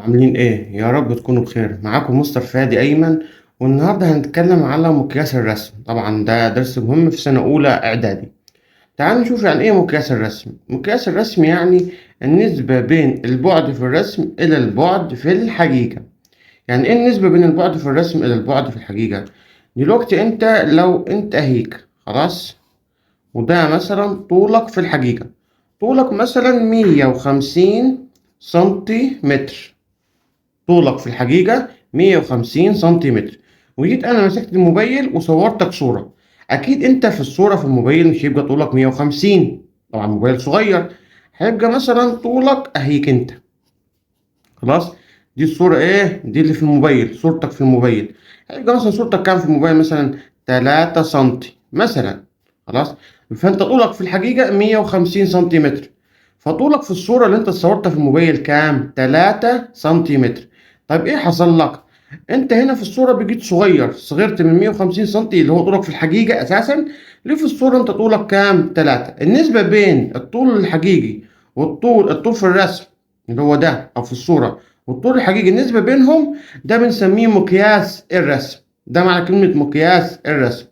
عاملين ايه؟ يا رب تكونوا بخير. معاكم مستر فادي ايمن، والنهارده هنتكلم على مقياس الرسم. طبعا ده درس مهم في سنة اولى اعدادي. تعالوا نشوف يعني ايه مقياس الرسم. مقياس الرسم يعني النسبة بين البعد في الرسم الى البعد في الحقيقة. يعني ايه النسبة بين البعد في الرسم الى البعد في الحقيقة؟ دلوقتي انت لو انت اهيك خلاص، وده مثلا طولك في الحقيقة، طولك مثلا 150 سنتيمتر. طولك في الحقيقة 150 سنتيمتر، وجيت أنا مسكت الموبايل وصورتك صورة. أكيد أنت في الصورة في الموبايل مش هيبقى طولك 150، طبعا موبايل صغير. هيبقى مثلا طولك أهيك أنت خلاص. دي الصورة إيه؟ دي اللي في الموبايل، صورتك في الموبايل. هيبقى مثلا صورتك كام في الموبايل؟ مثلا 3 سنتي مثلا. خلاص. فأنت طولك في الحقيقة 150 سنتيمتر، فطولك في الصورة اللي أنت صورتها في الموبايل كام؟ 3 سنتيمتر. طيب إيه حصل لك؟ أنت هنا في الصورة بقيت صغير، صغرت من 150 سنتي اللي هو طولك في الحقيقة أساسا، ليه في الصورة أنت طولك كام؟ 3. النسبة بين الطول الحقيقي الطول في الرسم اللي هو ده أو في الصورة، والطول الحقيقي النسبة بينهم، ده بنسميه مقياس الرسم. ده معنى كلمة مقياس الرسم،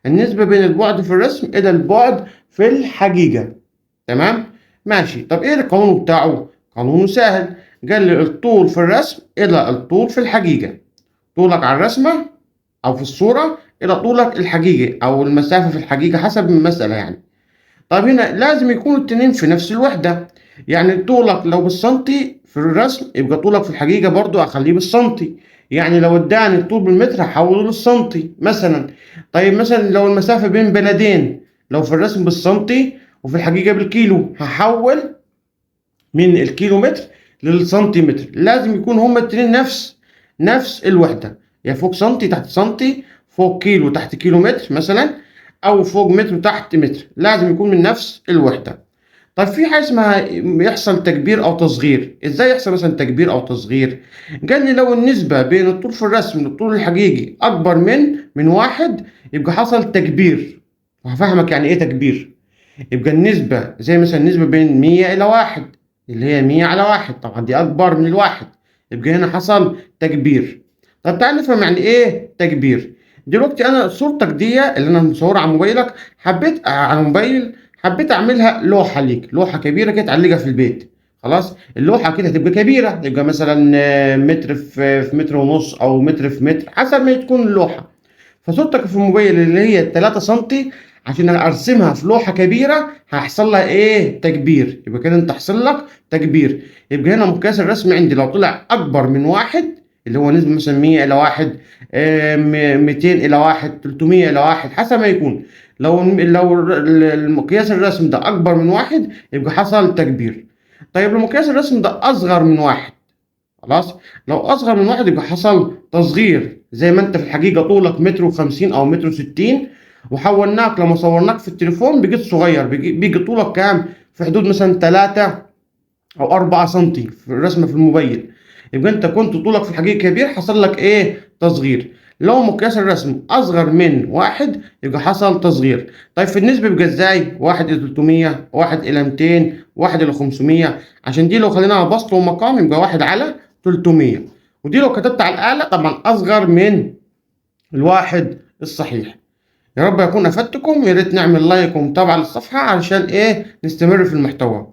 النسبة بين البعد في الرسم إلى البعد في الحقيقة. تمام؟ ماشي. طب إيه القانون بتاعه؟ قانونه سهل. قال لي الطول في الرسم إلى الطول في الحقيقة. طولك على الرسمة أو في الصورة إلى طولك الحقيقي أو المسافة في الحقيقة حسب المسألة يعني. طيب هنا لازم يكونوا الاتنين في نفس الوحدة. يعني طولك لو بالسنتي في الرسم يبقى طولك في الحقيقة برضو أخليه بالسنتي. يعني لو اداني الطول بالمتر هحوله للسنتي مثلا. طيب مثلا لو المسافة بين بلدين، لو في الرسم بالسنتي وفي الحقيقة بالكيلو، هحول من الكيلومتر للسنتيمتر. لازم يكون هما الاتنين نفس الوحدة، يا فوق سنتي تحت سنتي، فوق كيلو تحت كيلومتر مثلا، أو فوق متر تحت متر، لازم يكون من نفس الوحدة. طيب في حاجة اسمها يحصل تكبير أو تصغير. إزاي يحصل مثلا تكبير أو تصغير؟ قال لي لو النسبة بين الطول في الرسم للطول الحقيقي أكبر من واحد، يبقى حصل تكبير. وهفهمك يعني إيه تكبير. يبقى النسبة زي مثلا النسبة بين 100 إلى 1، اللي هي 100 على 1، طبعا دي أكبر من الواحد، يبقى هنا حصل تكبير. طب تعال نفهم يعني إيه تكبير. دلوقتي أنا صورتك دي اللي أنا مصورها على موبايلك، حبيت على الموبايل، حبيت أعملها لوحة ليك، لوحة كبيرة كده تعلقها في البيت. خلاص. اللوحة كده هتبقى كبيرة، تبقى مثلا متر في متر ونص، أو متر في متر، حسب ما تكون اللوحة. فصورتك في الموبايل اللي هي 3 سنتي، عشان ارسمها في لوحه كبيره هيحصل لها ايه؟ تكبير. يبقى كده انت حصل لك تكبير. يبقى هنا مقياس الرسم عندي لو طلع اكبر من واحد، اللي هو نسبه مثلا 100 الى 1، 200 الى 1، 300 الى 1، حسب ما يكون. لو المقياس الرسم ده اكبر من واحد يبقى حصل تكبير. طيب لو مقياس الرسم ده اصغر من واحد، خلاص، لو اصغر من واحد يبقى حصل تصغير. زي ما انت في الحقيقه طولك متر وخمسين او متر وستين، وحولناك لما صورناك في التليفون بقيت صغير، بيجي طولك كام؟ في حدود مثلا 3 او 4 سنتي في الرسمه في الموبايل. يبقى انت كنت طولك في الحقيقه كبير، حصل لك ايه؟ تصغير. لو مقياس الرسم اصغر من واحد يبقى حصل تصغير. طيب في النسبه يبقى ازاي؟ 1 الى 300، 1 الى 200، 1 الى 500. عشان دي لو خليناها بسط ومقام يبقى 1 على 300. ودي لو كتبت على الآلة طبعا أصغر من الواحد الصحيح. يا رب أكون أفدتكم. يا ريت نعمل لايك ومتابعة للصفحة علشان إيه؟ نستمر في المحتوى.